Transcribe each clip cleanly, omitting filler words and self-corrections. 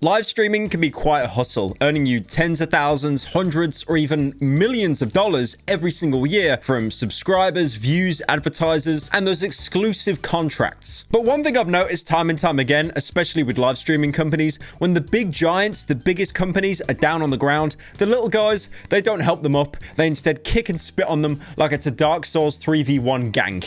Live streaming can be quite a hustle, earning you tens of thousands, hundreds, or even millions of dollars every single year from subscribers, views, advertisers, and those exclusive contracts. But one thing I've noticed time and time again, especially with live streaming companies, when the big giants, the biggest companies are down on the ground, the little guys, they don't help them up. They instead kick and spit on them like it's a Dark Souls 3v1 gang.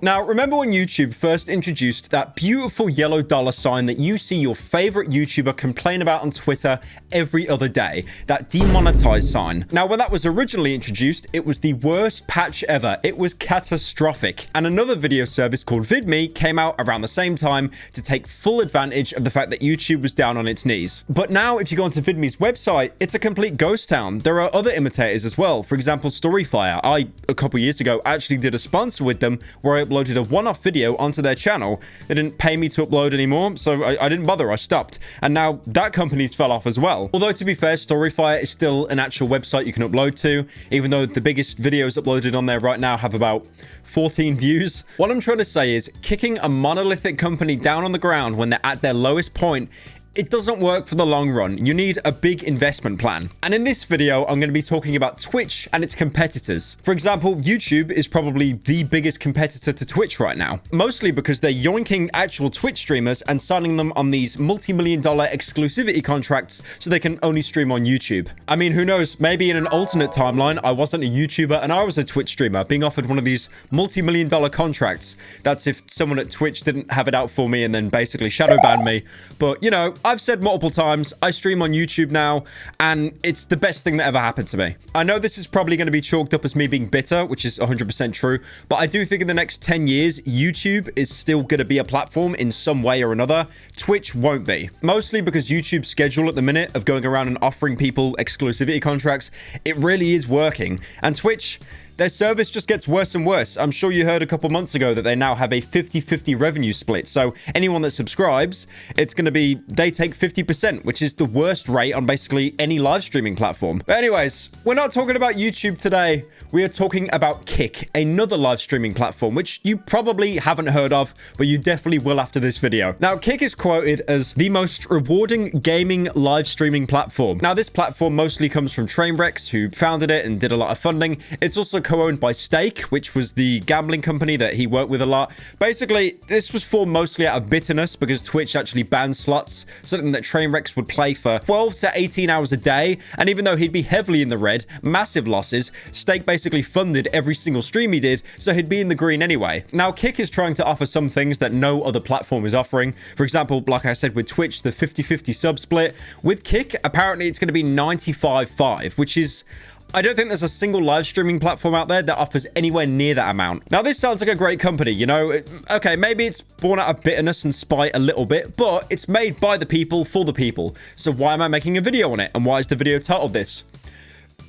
Now, remember when YouTube first introduced that beautiful yellow dollar sign that you see your favorite YouTuber complain about on Twitter every other day? That demonetized sign. Now, when that was originally introduced, it was the worst patch ever. It was catastrophic. And another video service called VidMe came out around the same time to take full advantage of the fact that YouTube was down on its knees. But now, if you go onto VidMe's website, it's a complete ghost town. There are other imitators as well. For example, Storyfire. A couple years ago, actually did a sponsor with them where I uploaded a one-off video onto their channel. They didn't pay me to upload anymore, so I didn't bother. I stopped. And now that company's fell off as well. Although, to be fair, Storyfire is still an actual website you can upload to, even though the biggest videos uploaded on there right now have about 14 views. What I'm trying to say is kicking a monolithic company down on the ground when they're at their lowest point, it doesn't work for the long run. You need a big investment plan. And in this video, I'm going to be talking about Twitch and its competitors. For example, YouTube is probably the biggest competitor to Twitch right now, mostly because they're yoinking actual Twitch streamers and signing them on these multi-million-dollar exclusivity contracts so they can only stream on YouTube. I mean, who knows? Maybe in an alternate timeline, I wasn't a YouTuber and I was a Twitch streamer being offered one of these multi-million-dollar contracts. That's if someone at Twitch didn't have it out for me and then basically shadow banned me. But, you know, I've said multiple times, I stream on YouTube now, and it's the best thing that ever happened to me. I know this is probably going to be chalked up as me being bitter, which is 100% true, but I do think in the next 10 years, YouTube is still going to be a platform in some way or another. Twitch won't be. Mostly because YouTube's schedule at the minute of going around and offering people exclusivity contracts, it really is working. And Twitch, their service just gets worse and worse. I'm sure you heard a couple months ago that they now have a 50-50 revenue split. So anyone that subscribes, it's going to be, they take 50%, which is the worst rate on basically any live streaming platform. But anyways, we're not talking about YouTube today. We are talking about Kick, another live streaming platform, which you probably haven't heard of, but you definitely will after this video. Now, Kick is quoted as the most rewarding gaming live streaming platform. Now, this platform mostly comes from Trainwrecks, who founded it and did a lot of funding. It's also co-owned by Stake, which was the gambling company that he worked with a lot. Basically, this was formed mostly out of bitterness because Twitch actually banned slots, something that Trainwrecks would play for 12 to 18 hours a day. And even though he'd be heavily in the red, massive losses, Stake basically funded every single stream he did, so he'd be in the green anyway. Now, Kick is trying to offer some things that no other platform is offering. For example, like I said with Twitch, the 50-50 sub split. With Kick, apparently it's going to be 95-5, which is, I don't think there's a single live streaming platform out there that offers anywhere near that amount. Now, this sounds like a great company, you know? Okay, maybe it's born out of bitterness and spite a little bit, but it's made by the people for the people. So why am I making a video on it? And why is the video titled this?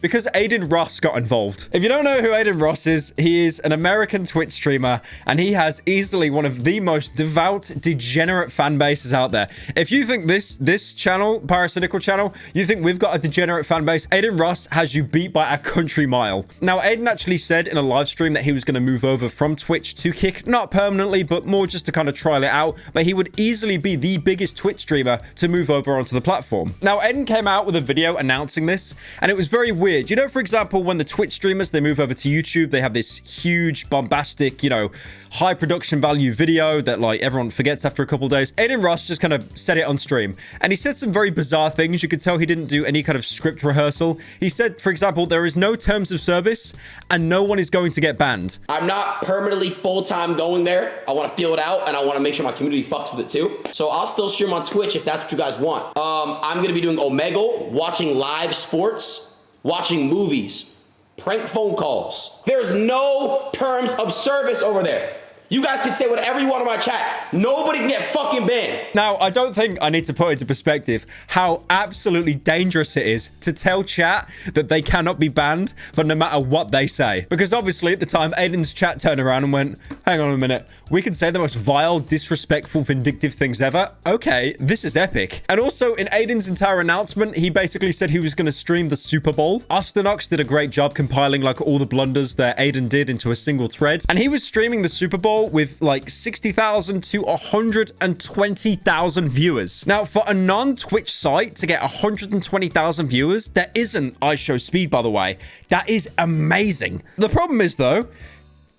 Because Aiden Ross got involved. If you don't know who Aiden Ross is, he is an American Twitch streamer, and he has easily one of the most devout, degenerate fan bases out there. If you think this channel, Parasitical channel, you think we've got a degenerate fan base, Aiden Ross has you beat by a country mile. Now, Aiden actually said in a live stream that he was going to move over from Twitch to Kick, not permanently, but more just to kind of trial it out, but he would easily be the biggest Twitch streamer to move over onto the platform. Now, Aiden came out with a video announcing this, and it was very weird. You know, for example, when the Twitch streamers, they move over to YouTube, they have this huge, bombastic, you know, high production value video that like everyone forgets after a couple days. Aiden Ross just kind of said it on stream, and he said some very bizarre things. You could tell he didn't do any kind of script rehearsal. He said, for example, there is no terms of service and no one is going to get banned. I'm not permanently full-time going there. I want to feel it out, and I want to make sure my community fucks with it too. So I'll still stream on Twitch if that's what you guys want. I'm going to be doing Omegle, watching live sports, watching movies, prank phone calls. There's no terms of service over there. You guys can say whatever you want in my chat. Nobody can get fucking banned. Now, I don't think I need to put into perspective how absolutely dangerous it is to tell chat that they cannot be banned for no matter what they say. Because obviously at the time, Aiden's chat turned around and went, hang on a minute, we can say the most vile, disrespectful, vindictive things ever? Okay, this is epic. And also in Aiden's entire announcement, he basically said he was going to stream the Super Bowl. Asternox did a great job compiling like all the blunders that Aiden did into a single thread. And he was streaming the Super Bowl with like 60,000 to 120,000 viewers. Now, for a non-Twitch site to get 120,000 viewers, that isn't iShowSpeed, by the way. That is amazing. The problem is, though,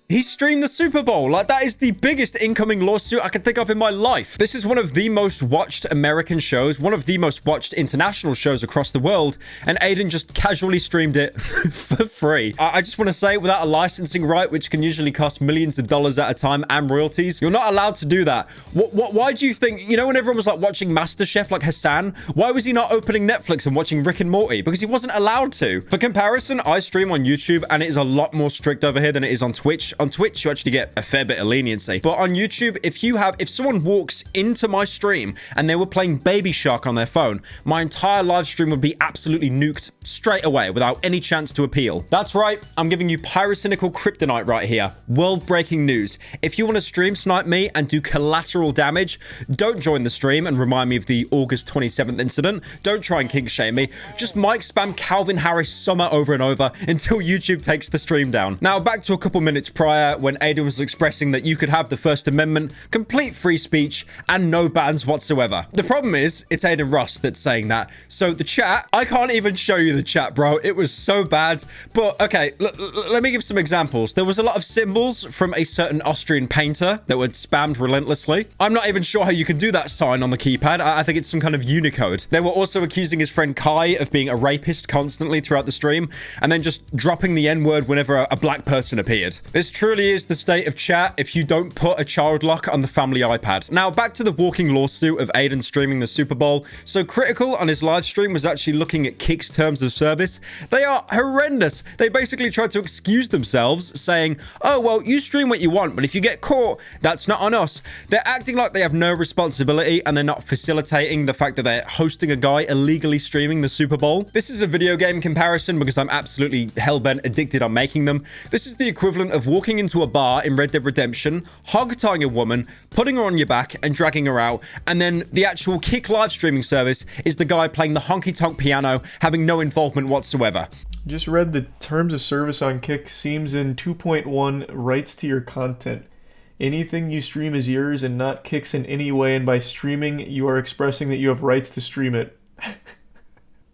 he streamed the Super Bowl. Like, that is the biggest incoming lawsuit I can think of in my life. This is one of the most watched American shows, one of the most watched international shows across the world, and Aiden just casually streamed it for free. I just want to say, without a licensing right, which can usually cost millions of dollars at a time and royalties, you're not allowed to do that. Why do you think, you know, when everyone was like watching MasterChef, like Hassan, why was he not opening Netflix and watching Rick and Morty? Because he wasn't allowed to. For comparison, I stream on YouTube, and it is a lot more strict over here than it is on Twitch. On Twitch, you actually get a fair bit of leniency. But on YouTube, if someone walks into my stream and they were playing Baby Shark on their phone, my entire live stream would be absolutely nuked straight away without any chance to appeal. That's right. I'm giving you pyrocynical kryptonite right here. World-breaking news. If you want to stream snipe me and do collateral damage, don't join the stream and remind me of the August 27th incident. Don't try and kink shame me. Just mic spam Calvin Harris summer over and over until YouTube takes the stream down. Now, back to a couple minutes prior, when Aiden was expressing that you could have the First Amendment, complete free speech, and no bans whatsoever. The problem is, it's Aiden Russ that's saying that. So the chat, I can't even show you the chat, bro. It was so bad. But okay, let me give some examples. There was a lot of symbols from a certain Austrian painter that were spammed relentlessly. I'm not even sure how you can do that sign on the keypad. I think it's some kind of Unicode. They were also accusing his friend Kai of being a rapist constantly throughout the stream, and then just dropping the N-word whenever a black person appeared. This truly is the state of chat if you don't put a child lock on the family iPad. Now, back to the walking lawsuit of Aiden streaming the Super Bowl. So Critical on his live stream was actually looking at Kick's terms of service. They are horrendous. They basically tried to excuse themselves, saying, oh, well, you stream what you want, but if you get caught, that's not on us. They're acting like they have no responsibility, and they're not facilitating the fact that they're hosting a guy illegally streaming the Super Bowl. This is a video game comparison because I'm absolutely hellbent addicted on making them. This is the equivalent of walking into a bar in Red Dead Redemption, hog-tying a woman, putting her on your back and dragging her out, and then the actual Kick live streaming service is the guy playing the honky-tonk piano, having no involvement whatsoever. Just read the terms of service on Kick. Seems in 2.1, rights to your content. Anything you stream is yours and not Kick's in any way, and by streaming, you are expressing that you have rights to stream it.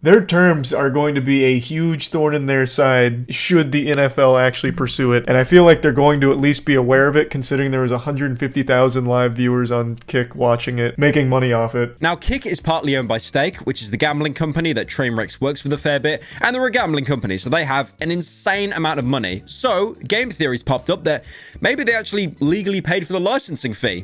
Their terms are going to be a huge thorn in their side should the NFL actually pursue it. And I feel like they're going to at least be aware of it, considering there was 150,000 live viewers on Kick watching it, making money off it. Now, Kick is partly owned by Stake, which is the gambling company that Trainwrecks works with a fair bit. And they're a gambling company, so they have an insane amount of money. So, game theories popped up that maybe they actually legally paid for the licensing fee.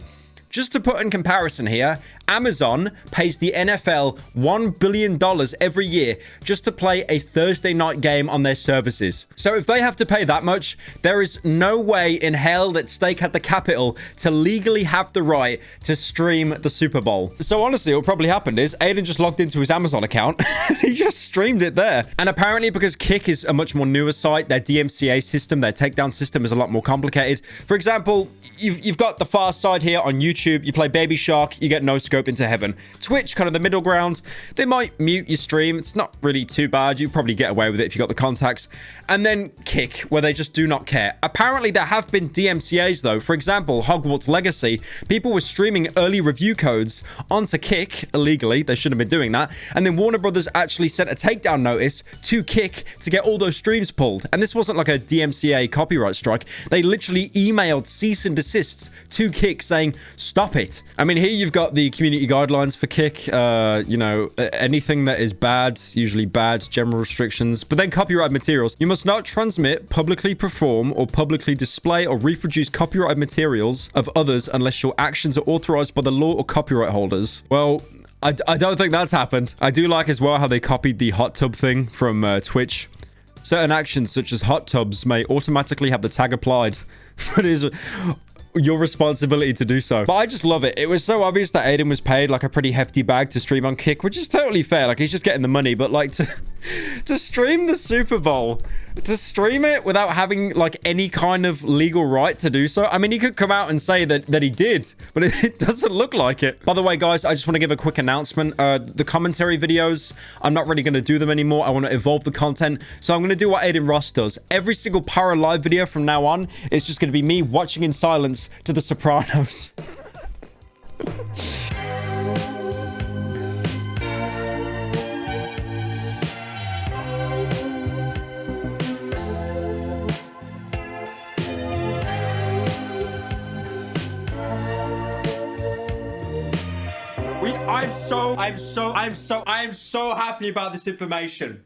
Just to put in comparison here, Amazon pays the NFL $1 billion every year just to play a Thursday night game on their services. So if they have to pay that much, there is no way in hell that Stake had the capital to legally have the right to stream the Super Bowl. So honestly, what probably happened is Aiden just logged into his Amazon account and he just streamed it there. And apparently because Kick is a much more newer site, their DMCA system, their takedown system is a lot more complicated. For example, you've got the far side here on YouTube. You play Baby Shark, you get no scoped into heaven. Twitch, kind of the middle ground. They might mute your stream. It's not really too bad. You probably get away with it if you got the contacts. And then Kick, where they just do not care. Apparently, there have been DMCAs, though. For example, Hogwarts Legacy. People were streaming early review codes onto Kick illegally. They shouldn't have been doing that. And then Warner Brothers actually sent a takedown notice to Kick to get all those streams pulled. And this wasn't like a DMCA copyright strike. They literally emailed cease and desists to Kick saying, stop it. I mean, here you've got the community guidelines for Kick. You know, anything that is bad, usually bad, general restrictions. But then copyright materials. You must not transmit, publicly perform, or publicly display or reproduce copyright materials of others unless your actions are authorized by the law or copyright holders. Well, I don't think that's happened. I do like as well how they copied the hot tub thing from Twitch. Certain actions such as hot tubs may automatically have the tag applied. But your responsibility to do so. But I just love it. It was so obvious that Aiden was paid like a pretty hefty bag to stream on Kick, which is totally fair. Like, he's just getting the money. But like to stream the Super Bowl, to stream it without having like any kind of legal right to do so. I mean, he could come out and say that he did, but it doesn't look like it. By the way, guys, I just want to give a quick announcement. The commentary videos, I'm not really going to do them anymore. I want to evolve the content. So I'm going to do what Aiden Ross does. Every single Pyro Live video from now on is just going to be me watching in silence to The Sopranos. I'm so happy about this information.